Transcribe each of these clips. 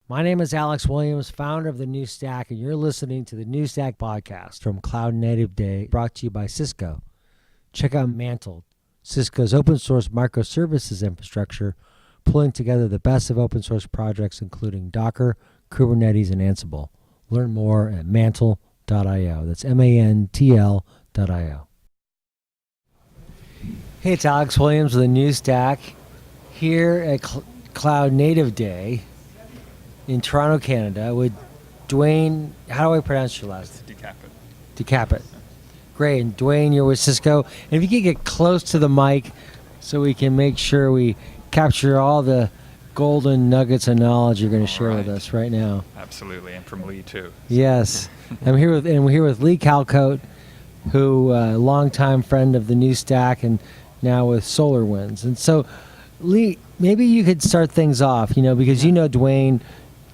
My name is Alex Williams, founder of The New Stack, and you're listening to The New Stack podcast from Cloud Native Day, brought to you by Cisco. Check out Mantle, Cisco's open source microservices infrastructure, pulling together the best of open source projects, including Docker, Kubernetes, and Ansible. Learn more at mantle.io. That's MANTL.io. Hey, it's Alex Williams with The New Stack here at Cloud Native Day in Toronto, Canada, with Duane. How do I pronounce your last name? DeCapite. Great. And Duane, you're with Cisco. And if you could get close to the mic so we can make sure we capture all the golden nuggets of knowledge you're going to share with us right now. Absolutely, and from Lee too. Yes. we're here with Lee Calcote, who longtime friend of The New Stack and now with SolarWinds. And so, Lee, maybe you could start things off, because Duane,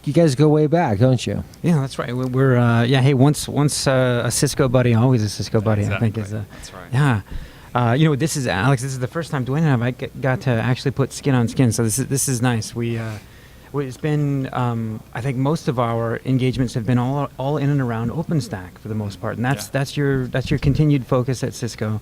you guys go way back, don't you? Yeah, that's right. We're hey, once a Cisco buddy, always a Cisco buddy. Exactly. I think is that's right. Yeah. This is Alex. This is the first time Duane and I got to actually put skin on skin. So this is nice. It's been I think most of our engagements have been all in and around OpenStack for the most part, and that's your continued focus at Cisco.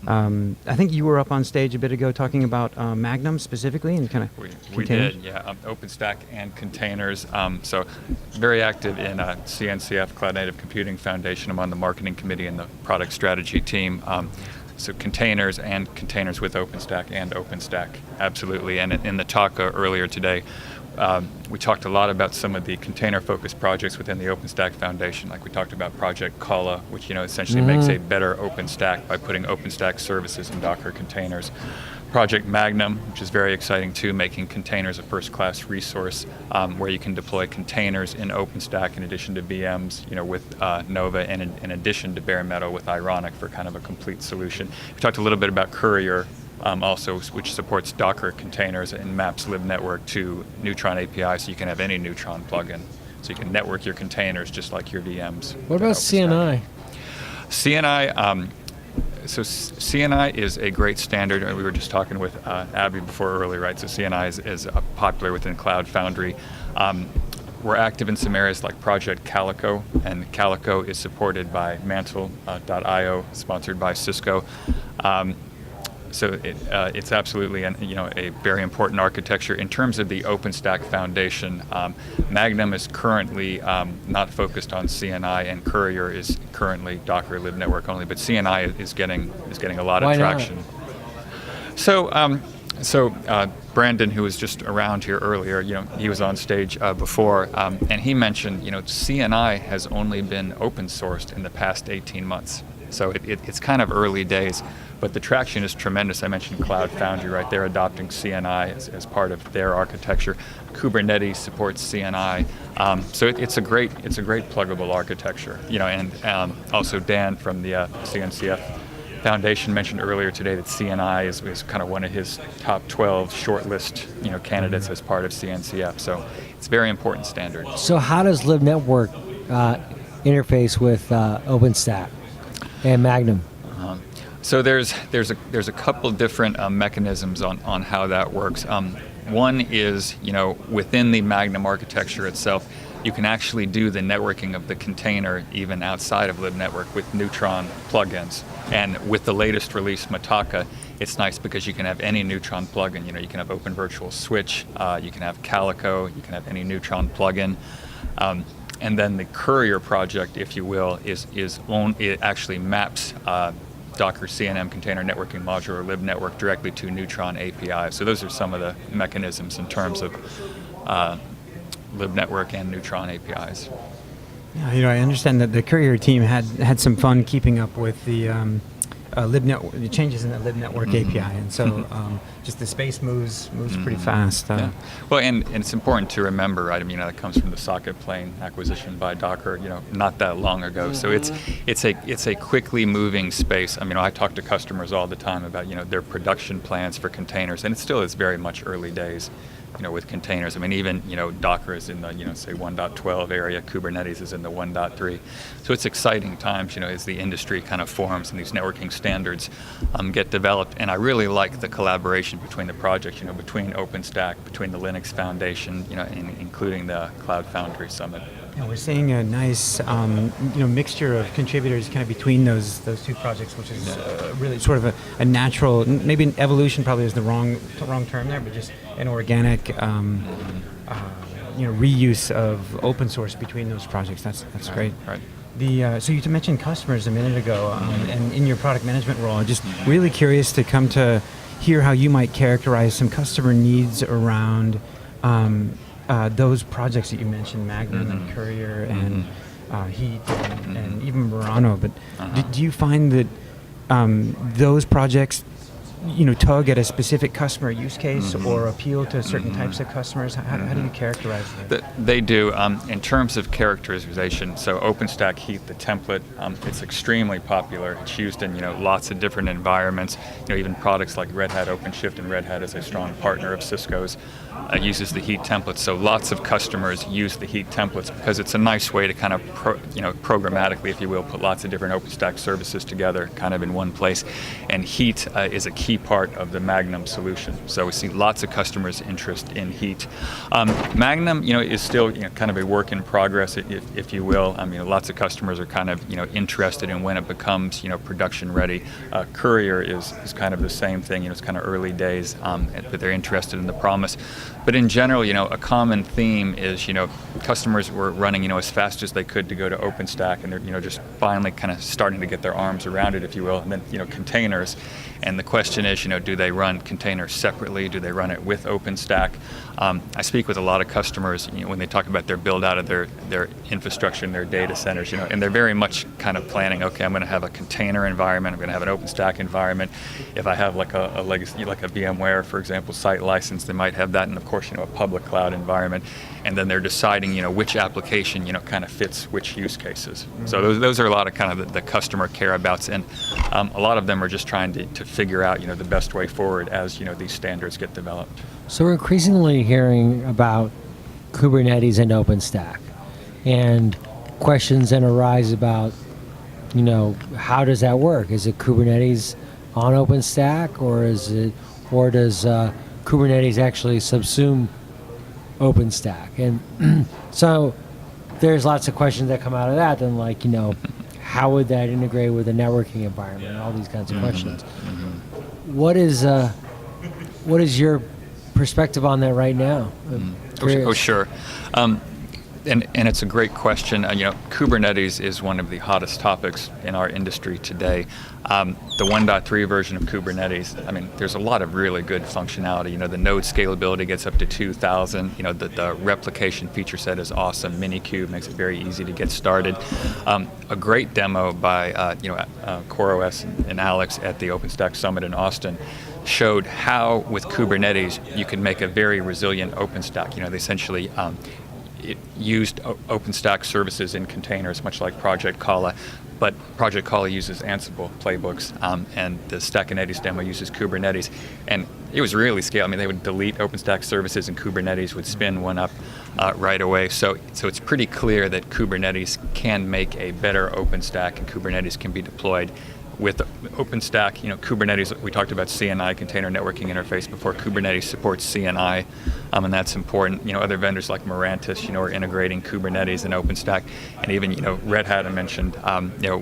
I think you were up on stage a bit ago talking about Magnum specifically and kind of we did, yeah. OpenStack and containers. So very active in CNCF, Cloud Native Computing Foundation. I'm on the marketing committee and the product strategy team. So containers and containers with OpenStack and OpenStack, absolutely. And in the talk earlier today, we talked a lot about some of the container-focused projects within the OpenStack Foundation. Like we talked about Project Kala, which essentially makes a better OpenStack by putting OpenStack services in Docker containers. Project Magnum, which is very exciting too, making containers a first-class resource where you can deploy containers in OpenStack in addition to VMs, with Nova, and in addition to bare metal with Ironic for kind of a complete solution. We talked a little bit about Courier, also, which supports Docker containers and maps libnetwork to Neutron API, so you can have any Neutron plugin. So you can network your containers just like your VMs. What about CNI? CNI, so CNI is a great standard. We were just talking with Abby before earlier, right? So CNI is popular within Cloud Foundry. We're active in some areas like Project Calico, and Calico is supported by Mantle.io, sponsored by Cisco. So it's absolutely a very important architecture. In terms of the OpenStack Foundation, Magnum is currently not focused on CNI, and Courier is currently Docker libnetwork only. But CNI is getting a lot of traction. So Brandon, who was just around here earlier, he was on stage before, and he mentioned CNI has only been open sourced in the past 18 months. So it's kind of early days, but the traction is tremendous. I mentioned Cloud Foundry, right? They're adopting CNI as part of their architecture. Kubernetes supports CNI, so it's a great pluggable architecture. And also Dan from the CNCF Foundation mentioned earlier today that CNI is kind of one of his top 12 shortlist candidates as part of CNCF. So it's a very important standard. So how does libnetwork interface with OpenStack and Magnum? So there's a couple different mechanisms on how that works. One is within the Magnum architecture itself, you can actually do the networking of the container even outside of libnetwork with Neutron plugins. And with the latest release, Mataka, it's nice because you can have any Neutron plugin. You can have Open Virtual Switch, you can have Calico, you can have any Neutron plugin. And then the Courier project, if you will, it actually maps Docker CNM container networking module or libnetwork directly to Neutron API. So those are some of the mechanisms in terms of libnetwork and Neutron APIs. Yeah, I understand that the Courier team had some fun keeping up with the the changes in the libnetwork API, and so just the space moves pretty fast. Yeah. Well, and it's important to remember, right? That comes from the socket plane acquisition by Docker, not that long ago. So it's a quickly moving space. I talk to customers all the time about their production plans for containers, and it still is very much early days. with containers. I mean, even Docker is in the say 1.12 area, Kubernetes is in the 1.3. So it's exciting times, as the industry kind of forms and these networking standards get developed. And I really like the collaboration between the projects, between OpenStack, between the Linux Foundation, including the Cloud Foundry Summit. Yeah, we're seeing a nice, mixture of contributors kind of between those two projects, which is really sort of a natural, maybe an evolution probably is the wrong term there, but just an organic, reuse of open source between those projects. That's great. Right. So you mentioned customers a minute ago, and in your product management role, I'm just really curious to come to hear how you might characterize some customer needs around those projects that you mentioned, Magnum and Courier and Heat and even Murano. But do you find that those projects, tug at a specific customer use case or appeal to certain types of customers? How do you characterize that? They do. In terms of characterization, so OpenStack Heat, the template, it's extremely popular. It's used in lots of different environments. Even products like Red Hat OpenShift, and Red Hat is a strong partner of Cisco's, uses the Heat template. So lots of customers use the Heat templates because it's a nice way to kind of programmatically, if you will, put lots of different OpenStack services together kind of in one place. And Heat is a key part of the Magnum solution. So we see lots of customers' interest in Heat. Magnum, is still kind of a work in progress, if you will. Lots of customers are kind of interested in when it becomes production ready. Courier is kind of the same thing. It's kind of early days, but they're interested in the promise. But in general, a common theme is customers were running as fast as they could to go to OpenStack, and they're just finally kind of starting to get their arms around it, if you will. And then containers. And the question is, do they run containers separately? Do they run it with OpenStack? I speak with a lot of customers, when they talk about their build out of their infrastructure and their data centers, and they're very much kind of planning, okay, I'm going to have a container environment, I'm going to have an OpenStack environment. If I have like a legacy, like a VMware, for example, site license, they might have that, and of course, a public cloud environment. And then they're deciding, which application, kind of fits which use cases. So those are a lot of kind of the customer care abouts, and a lot of them are just trying to figure out, the best way forward as, these standards get developed. So we're increasingly hearing about Kubernetes and OpenStack, and questions then arise about, how does that work? Is it Kubernetes on OpenStack, or does Kubernetes actually subsume OpenStack? And so there's lots of questions that come out of that, then like, how would that integrate with a networking environment and all these kinds of questions. What is your perspective on that right now? Oh, sure. And it's a great question. Kubernetes is one of the hottest topics in our industry today. The 1.3 version of Kubernetes, there's a lot of really good functionality. The node scalability gets up to 2,000. The replication feature set is awesome. Minikube makes it very easy to get started. A great demo by CoreOS and Alex at the OpenStack Summit in Austin showed how, with Kubernetes, you can make a very resilient OpenStack. They essentially it used OpenStack services in containers, much like Project Kala, but Project Kala uses Ansible playbooks, and the Stackinetes demo uses Kubernetes, and it was really scale. They would delete OpenStack services, and Kubernetes would spin one up right away. So it's pretty clear that Kubernetes can make a better OpenStack, and Kubernetes can be deployed with OpenStack. Kubernetes, we talked about CNI, Container Networking Interface, before. Kubernetes supports CNI, and that's important. Other vendors like Mirantis, are integrating Kubernetes and OpenStack, and even, Red Hat I mentioned,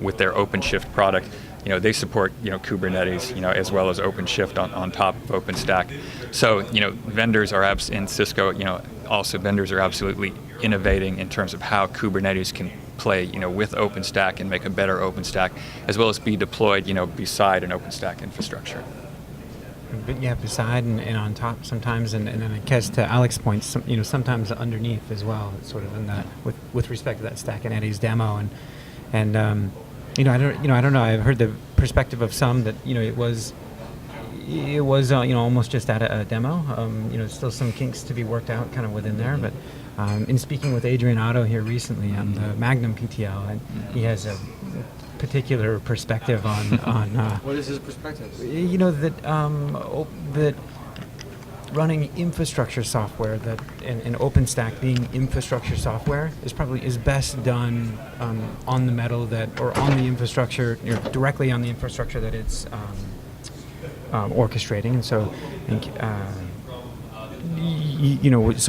with their OpenShift product, they support, Kubernetes, as well as OpenShift on top of OpenStack. So, vendors are in Cisco, also vendors are absolutely innovating in terms of how Kubernetes can play, with OpenStack and make a better OpenStack, as well as be deployed, beside an OpenStack infrastructure. But yeah, beside and on top sometimes, and then I guess to Alex's point, sometimes underneath as well. It's sort of in that with respect to that Stackinetes demo, and I don't know. I've heard the perspective of some that it was almost just at a demo. Still some kinks to be worked out kind of within there, but. In speaking with Adrian Otto here recently on the Magnum PTL, and he has a particular perspective on what is his perspective? That running infrastructure software and OpenStack being infrastructure software is best done on the metal or on the infrastructure, directly on the infrastructure that it's orchestrating. And so,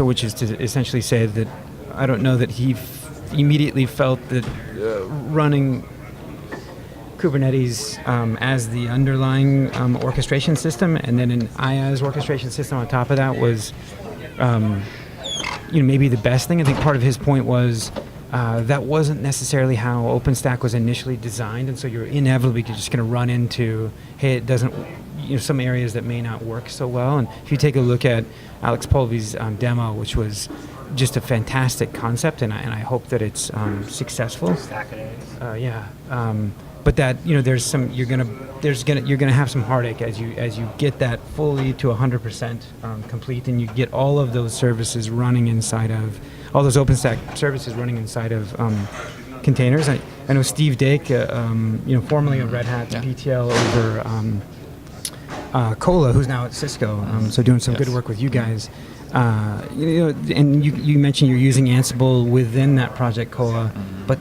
which is to essentially say that I don't know that he immediately felt that running Kubernetes as the underlying orchestration system, and then an IaaS orchestration system on top of that was, maybe the best thing. I think part of his point was that wasn't necessarily how OpenStack was initially designed, and so you're inevitably just going to run into, hey, it doesn't, some areas that may not work so well. And if you take a look at Alex Polvy's demo, which was just a fantastic concept, and I hope that it's successful. But that there's some you're gonna have some heartache as you get that fully to 100% complete, and you get all of those services running inside of all those OpenStack services running inside of containers. I know Steve Dake, formerly of Red Hat, PTL over Cola, who's now at Cisco, so doing some good work with you guys. And you mentioned you're using Ansible within that project Cola, but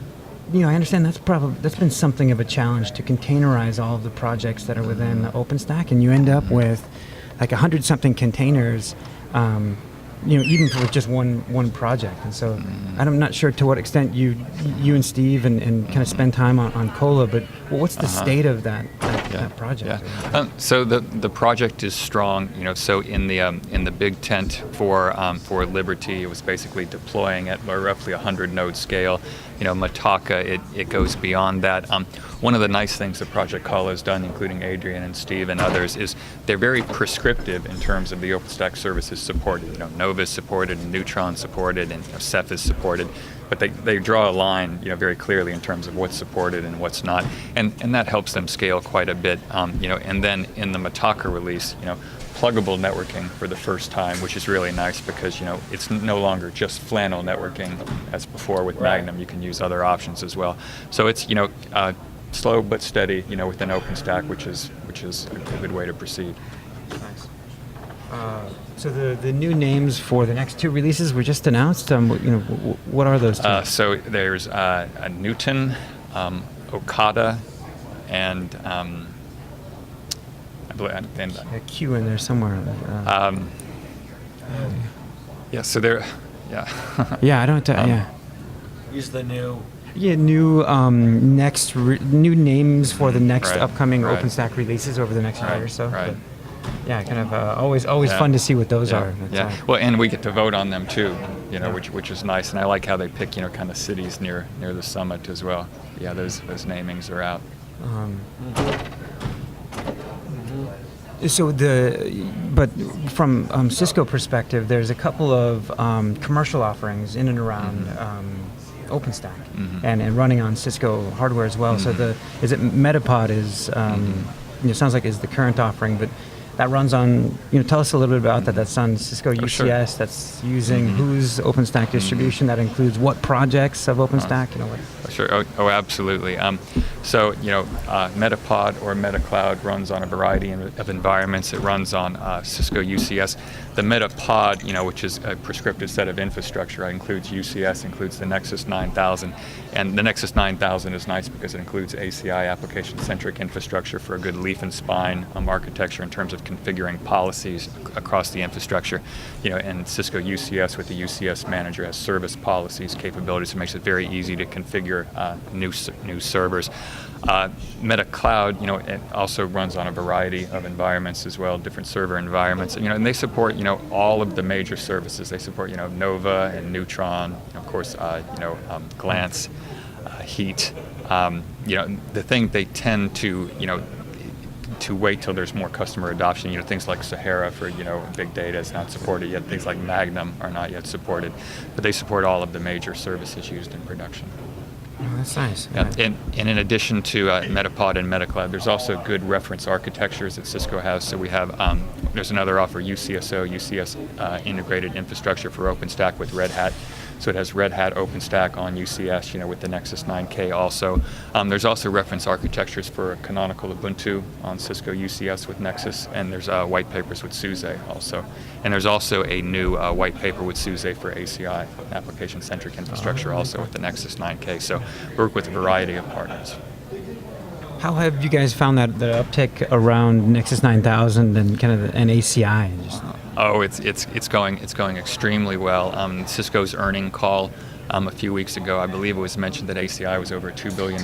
I understand that's been something of a challenge to containerize all of the projects that are within the OpenStack, and you end up with like 100-something containers, even for just one project. And so I'm not sure to what extent you and Steve and kind of spend time on Cola, but what's the state of that project? So the project is strong. So in the big tent for Liberty, it was basically deploying at roughly 100 node scale. Mataka, it goes beyond that. One of the nice things that Project Cola has done, including Adrian and Steve and others, is they're very prescriptive in terms of the OpenStack services supported. Nova is supported, and Neutron supported, and Ceph is supported. But they draw a line, very clearly in terms of what's supported and what's not, and that helps them scale quite a bit. And then in the Mataka release, pluggable networking for the first time, which is really nice because it's no longer just flannel networking as before with Magnum. You can use other options as well. So it's slow but steady, within OpenStack, which is a good way to proceed. Nice. So the new names for the next two releases were just announced. What are those two? So there's Newton, Okada, and a Q in there somewhere. So there. I don't. Use the new. New new names for the next upcoming OpenStack releases over the next year or so. Right. But, kind of always fun to see what those are. Well, and we get to vote on them too, which is nice, and I like how they pick, kind of cities near the summit as well. Yeah, those namings are out. But from Cisco perspective, there's a couple of commercial offerings in and around OpenStack and running on Cisco hardware as well. So Metapod is sounds like is the current offering, but that runs on, tell us a little bit about that. That's on Cisco UCS. Sure. That's using whose OpenStack distribution. That includes what projects of OpenStack? Sure. Oh, absolutely. So, Metapod or MetaCloud runs on a variety of environments. It runs on Cisco UCS. The Metapod, which is a prescriptive set of infrastructure, includes UCS, includes the Nexus 9000. And the Nexus 9000 is nice because it includes ACI, application-centric infrastructure, for a good leaf and spine architecture in terms of configuring policies across the infrastructure. And Cisco UCS with the UCS manager has service policies capabilities. It makes it very easy to configure new servers. MetaCloud, it also runs on a variety of environments as well, different server environments. And they support, all of the major services. They support, Nova and Neutron, of course, Glance, Heat. The thing they tend to wait till there's more customer adoption. Things like Sahara for big data is not supported yet. Things like Magnum are not yet supported, but they support all of the major services used in production. Oh, that's nice. Yeah. And in addition to Metapod and MetaCloud, there's also good reference architectures that Cisco has. So we have, there's another offer, UCSO, UCS integrated infrastructure for OpenStack with Red Hat. So it has Red Hat OpenStack on UCS, with the Nexus 9K also. There's also reference architectures for canonical Ubuntu on Cisco UCS with Nexus, and there's white papers with SUSE also. And there's also a new white paper with SUSE for ACI, application-centric infrastructure, also with the Nexus 9K. So we work with a variety of partners. How have you guys found that the uptick around Nexus 9000 and kind of an ACI? Oh, it's going extremely well. Cisco's earning call a few weeks ago, I believe it was mentioned that ACI was over a $2 billion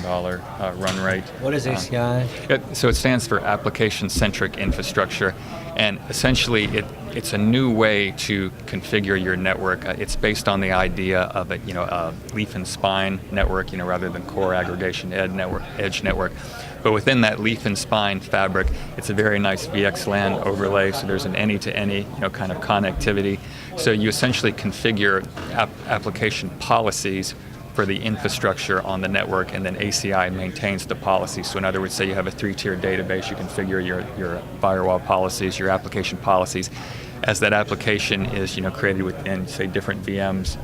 run rate. What is ACI? So it stands for application-centric infrastructure, and essentially it's a new way to configure your network. It's based on the idea of a leaf and spine network, rather than core aggregation edge network. But within that leaf and spine fabric, it's a very nice VXLAN overlay, so there's an any-to-any kind of connectivity. So you essentially configure application policies for the infrastructure on the network, and then ACI maintains the policy. So in other words, say you have a 3-tiered database, you configure your firewall policies, your application policies. As that application is created within, say, different VMs,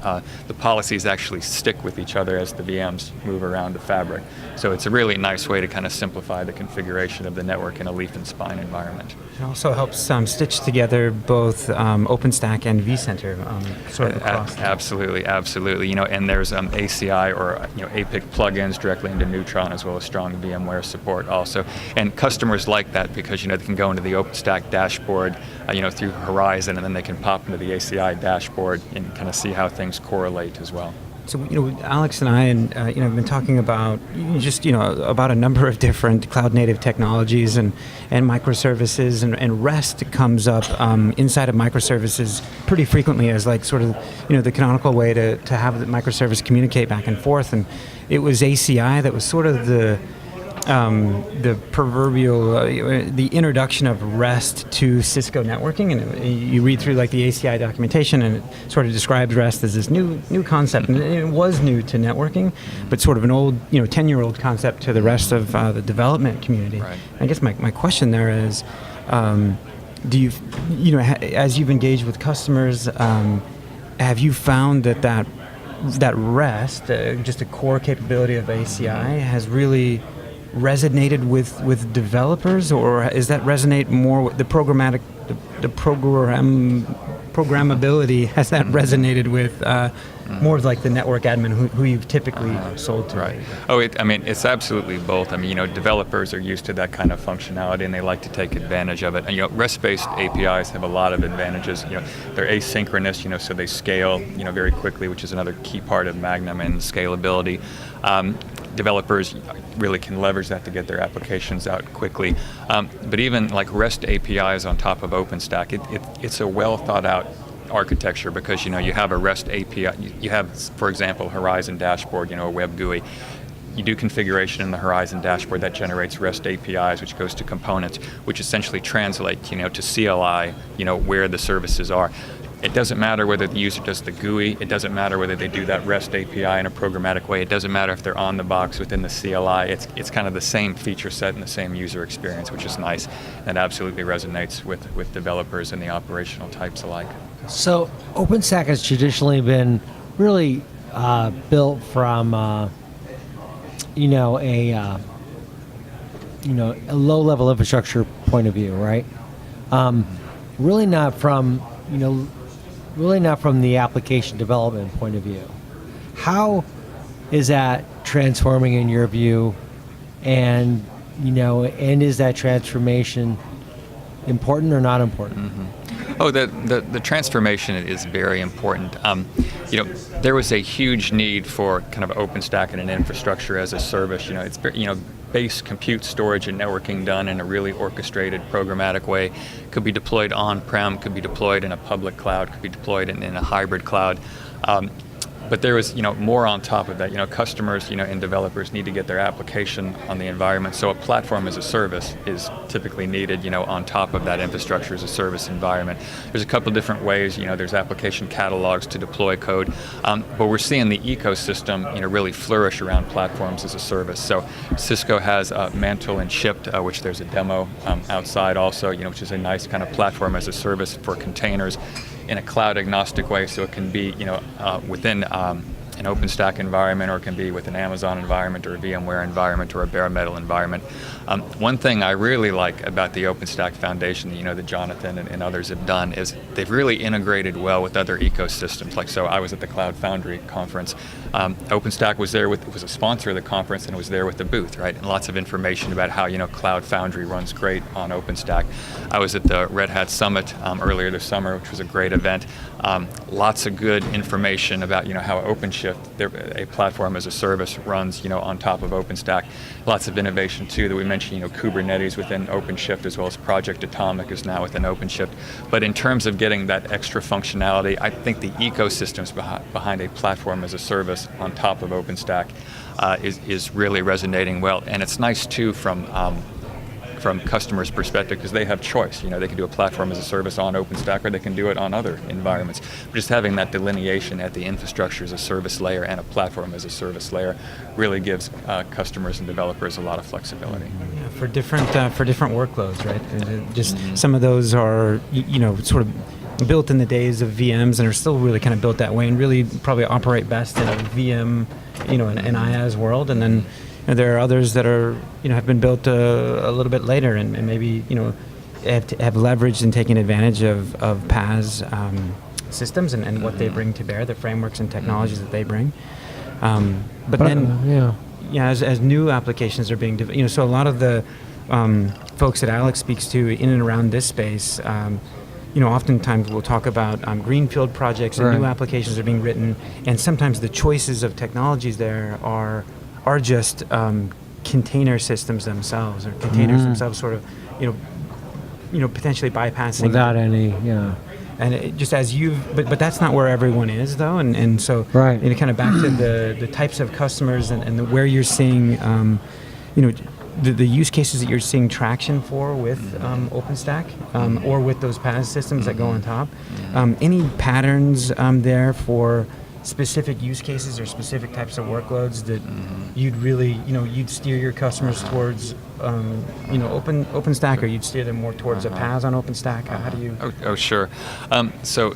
the policies actually stick with each other as the VMs move around the fabric. So it's a really nice way to kind of simplify the configuration of the network in a leaf and spine environment. It also helps stitch together both OpenStack and vCenter sort of across. Absolutely. And there's ACI or APIC plugins directly into Neutron, as well as strong VMware support also. And customers like that because they can go into the OpenStack dashboard through Horizon, and then they can pop into the ACI dashboard and kind of see how things correlate as well. So Alex and I have been talking about about a number of different cloud-native technologies and microservices, and REST comes up inside of microservices pretty frequently as like sort of the canonical way to have the microservice communicate back and forth. And it was ACI that was sort of the proverbial the introduction of REST to Cisco networking, and you read through like the ACI documentation, and it sort of describes REST as this new concept, and it was new to networking, but sort of an old 10-year-old concept to the rest of the development community. Right. I guess my question there is, do you as you've engaged with customers, have you found that REST, just a core capability of ACI, has really resonated with developers, or is that resonate more with the programmability? Has that resonated with more of like the network admin who you've typically sold to? Right. Oh, it's absolutely both. Developers are used to that kind of functionality, and they like to take advantage of it. And REST-based APIs have a lot of advantages. They're asynchronous, so they scale, very quickly, which is another key part of Magnum and scalability. Developers really can leverage that to get their applications out quickly. But even like REST APIs on top of OpenStack, it's a well thought out architecture, because you have a REST API. You have, for example, Horizon dashboard, a web GUI. You do configuration in the Horizon dashboard that generates REST APIs, which goes to components, which essentially translate, to CLI, where the services are. It doesn't matter whether the user does the GUI. It doesn't matter whether they do that REST API in a programmatic way. It doesn't matter if they're on the box within the CLI. It's kind of the same feature set and the same user experience, which is nice, and absolutely resonates with developers and the operational types alike. So OpenStack has traditionally been really built from a low-level infrastructure point of view, right? Really not from the application development point of view. How is that transforming in your view, and is that transformation important or not important? Mm-hmm. Oh, the transformation is very important. There was a huge need for kind of OpenStack and an infrastructure as a service. It's base compute, storage, and networking done in a really orchestrated, programmatic way. Could be deployed on-prem, could be deployed in a public cloud, could be deployed in a hybrid cloud. But there was, more on top of that. Customers, and developers need to get their application on the environment. So a platform as a service is typically needed, on top of that infrastructure as a service environment. There's a couple different ways. There's application catalogs to deploy code, but we're seeing the ecosystem, really flourish around platforms as a service. So Cisco has Mantle and Shipped, which there's a demo outside also, which is a nice kind of platform as a service for containers. in a cloud agnostic way, so it can be within an OpenStack environment, or it can be with an Amazon environment, or a VMware environment, or a bare metal environment. One thing I really like about the OpenStack Foundation, that Jonathan and others have done, is they've really integrated well with other ecosystems. Like, so I was at the Cloud Foundry conference. OpenStack was a sponsor of the conference, and was there with the booth, right? And lots of information about how Cloud Foundry runs great on OpenStack. I was at the Red Hat Summit earlier this summer, which was a great event. Lots of good information about how OpenShift, a platform as a service, runs on top of OpenStack. Lots of innovation too that we mentioned. Kubernetes within OpenShift, as well as Project Atomic is now within OpenShift. But in terms of getting that extra functionality, I think the ecosystems behind a platform as a service on top of OpenStack is really resonating well. And it's nice too from customers' perspective, because they have choice. They can do a platform as a service on OpenStack, or they can do it on other environments. But just having that delineation at the infrastructure as a service layer and a platform as a service layer really gives customers and developers a lot of flexibility. Yeah, for different workloads, right? Just some of those are sort of built in the days of VMs and are still really kind of built that way, and really probably operate best in a VM, an IaaS world, and then. There are others that are, have been built a little bit later, and maybe, have leveraged and taken advantage of PaaS systems and what they bring to bear, the frameworks and technologies that they bring. But then, as new applications are being developed, so a lot of the folks that Alex speaks to in and around this space, oftentimes we'll talk about greenfield projects and new applications are being written, and sometimes the choices of technologies there are just container systems themselves, or containers themselves, sort of, potentially bypassing without any, And it just but that's not where everyone is, though, and so kind of back to the types of customers and where you're seeing, the use cases that you're seeing traction for with OpenStack or with those PaaS systems that go on top. Any patterns there for specific use cases or specific types of workloads that you'd really, you'd steer your customers towards, OpenStack, or you'd steer them more towards a PaaS on OpenStack? How do you? Oh, sure. So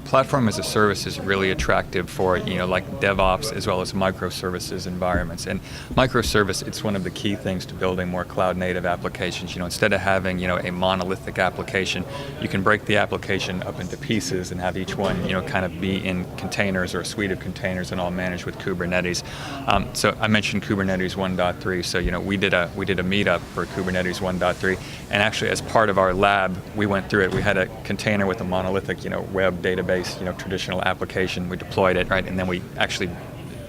platform as a service is really attractive for, like DevOps as well as microservices environments. And microservice, it's one of the key things to building more cloud native applications. Instead of having, a monolithic application, you can break the application up into pieces and have each one, kind of be in containers or a suite of containers and all managed with Kubernetes. So I mentioned Kubernetes 1.3. So, we did a meetup for Kubernetes 1.3. And actually, as part of our lab, we went through it. We had a container with a monolithic, web database, traditional application. We deployed it, right, and then we actually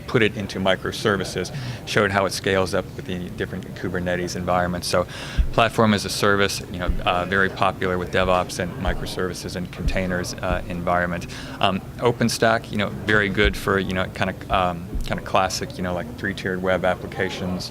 put it into microservices, showed how it scales up with the different Kubernetes environments. So platform as a service, very popular with DevOps and microservices and containers environment. OpenStack, very good for, kind of classic, like three-tiered web applications,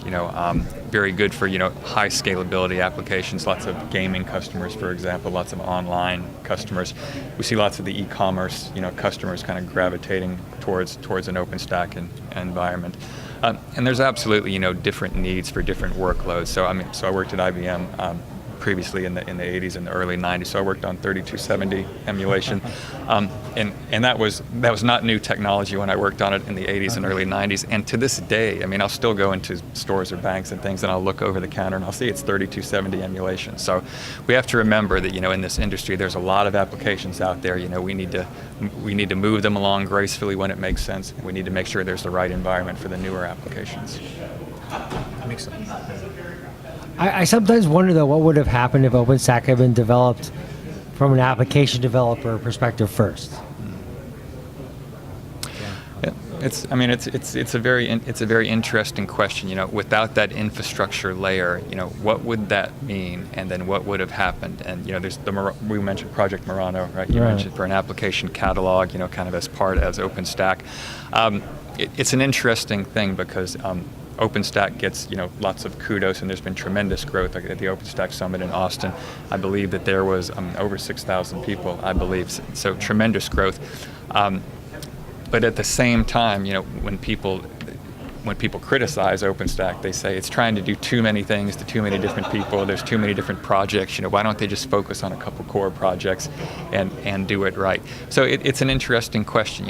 very good for, high scalability applications, lots of gaming customers, for example, lots of online customers. We see lots of the e-commerce, customers kind of gravitating towards an OpenStack environment. And there's absolutely, different needs for different workloads. So I worked at IBM previously in the 80s and the early 90s. So I worked on 3270 emulation, and that was not new technology when I worked on it in the 80s and early 90s. And to this day, I'll still go into stores or banks and things, and I'll look over the counter and I'll see it's 3270 emulation. So we have to remember that in this industry there's a lot of applications out there. We need to move them along gracefully when it makes sense. We need to make sure there's the right environment for the newer applications. Makes sense. I sometimes wonder, though, what would have happened if OpenStack had been developed from an application developer perspective first. Yeah, it's a very interesting question. Without that infrastructure layer, what would that mean, and then what would have happened? And there's we mentioned Project Murano, right? You mentioned for an application catalog, kind of as OpenStack. It's an interesting thing because OpenStack gets lots of kudos, and there's been tremendous growth. Like at the OpenStack Summit in Austin, I believe that there was over 6,000 people, I believe. So tremendous growth. But at the same time, when people when people criticize OpenStack, they say it's trying to do too many things to too many different people. There's too many different projects. Why don't they just focus on a couple core projects and do it right? So it's an interesting question.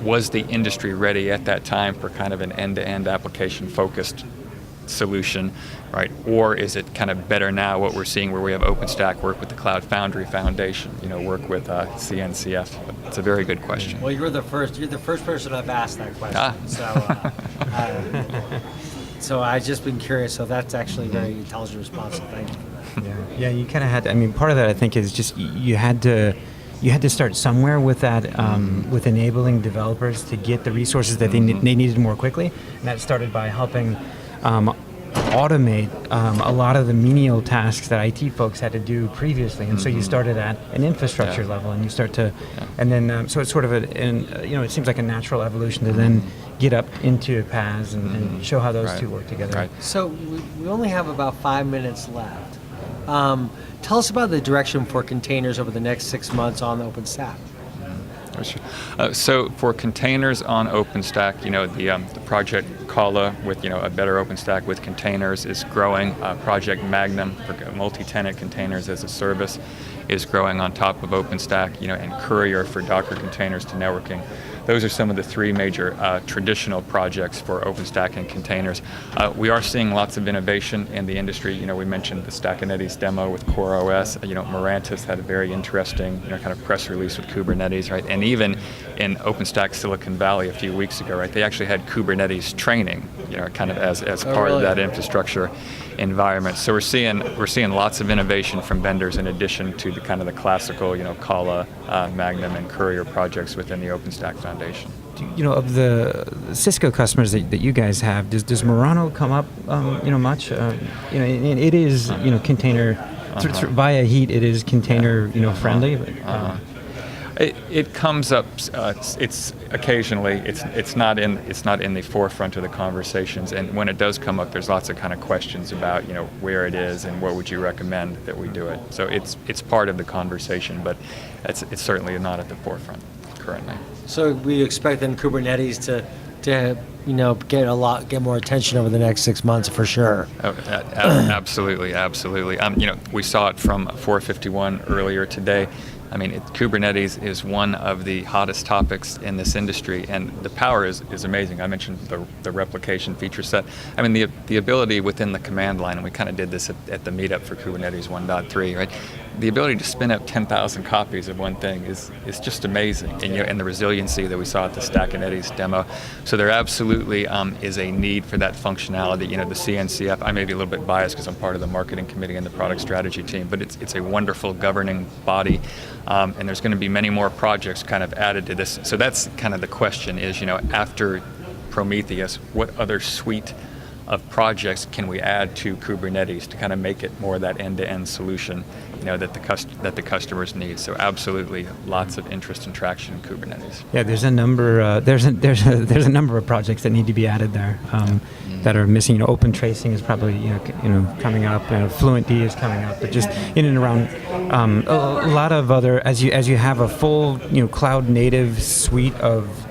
Was the industry ready at that time for kind of an end-to-end application-focused solution, right? Or is it kind of better now what we're seeing where we have OpenStack work with the Cloud Foundry Foundation, work with CNCF? It's a very good question. Well, you're the first person I've asked that question. So I've just been curious. So that's actually a very intelligent response. So thank you for that. Yeah, you kind of had to, part of that I think is just you had to start somewhere with that, with enabling developers to get the resources that they needed more quickly, and that started by helping automate a lot of the menial tasks that IT folks had to do previously, and so you started at an infrastructure level, and you start to, and then so it's sort of it seems like a natural evolution to then get up into PaaS and show how those two work together. Right. So we only have about 5 minutes left. Tell us about the direction for containers over the next 6 months on OpenStack. So for containers on OpenStack, the project Kala with a better OpenStack with containers is growing. Project Magnum for multi-tenant containers as a service is growing on top of OpenStack. And Courier for Docker containers to networking. Those are some of the three major traditional projects for OpenStack and containers. We are seeing lots of innovation in the industry. We mentioned the Kubernetes demo with CoreOS. Mirantis had a very interesting, kind of press release with Kubernetes, right? And even in OpenStack Silicon Valley a few weeks ago, right? They actually had Kubernetes training, kind of as part of that infrastructure environment. So we're seeing lots of innovation from vendors in addition to the kind of the classical, Kala, Magnum, and Courier projects within the OpenStack Foundation. Of the Cisco customers that you guys have, does Murano come up, much? It is, container via heat. It is container, friendly. But, It comes up. It's occasionally. It's not in the forefront of the conversations. And when it does come up, there's lots of kind of questions about where it is and what would you recommend that we do it. So it's part of the conversation, but it's certainly not at the forefront currently. So we expect then Kubernetes to get more attention over the next 6 months for sure. Oh, absolutely. We saw it from 451 earlier today. Kubernetes is one of the hottest topics in this industry, and the power is amazing. I mentioned the replication feature set. The ability within the command line, and we kind of did this at the meetup for Kubernetes 1.3, right? The ability to spin up 10,000 copies of one thing is just amazing, and the resiliency that we saw at the Kubernetes demo. So there absolutely is a need for that functionality. The CNCF, I may be a little bit biased because I'm part of the marketing committee and the product strategy team, but it's a wonderful governing body. And there's going to be many more projects kind of added to this. So that's kind of the question is, after Prometheus, what other suite of projects can we add to Kubernetes to kind of make it more of that end-to-end solution, that the customers need. So absolutely, lots of interest and traction in Kubernetes. Yeah, there's a number. There's a number of projects that need to be added there that are missing. Open tracing is probably coming up. Fluentd is coming up, but just in and around a lot of other as you have a full cloud native suite of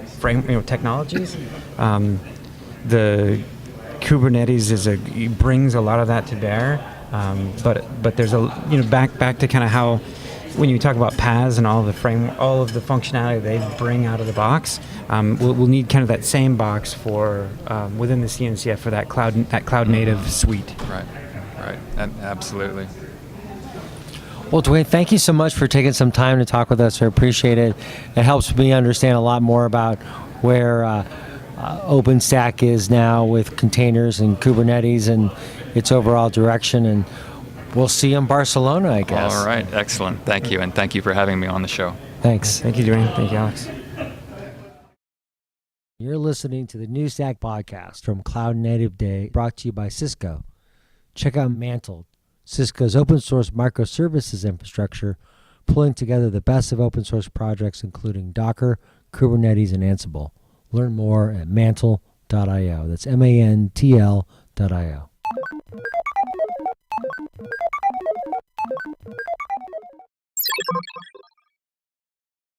technologies. The Kubernetes brings a lot of that to bear, but there's back to kind of how when you talk about PaaS and all of the functionality they bring out of the box, we'll need kind of that same box for within the CNCF for that cloud native suite. Right, absolutely. Well, Duane, thank you so much for taking some time to talk with us. I appreciate it. It helps me understand a lot more about where OpenStack is now with containers and Kubernetes and its overall direction, and we'll see you in Barcelona, I guess. All right, excellent. Thank you, and thank you for having me on the show. Thanks. Thank you, Duane. Thank you, Alex. You're listening to the New Stack podcast from Cloud Native Day, brought to you by Cisco. Check out Mantle, Cisco's open source microservices infrastructure, pulling together the best of open source projects, including Docker, Kubernetes, and Ansible. Learn more at mantle.io. That's MANTL.io.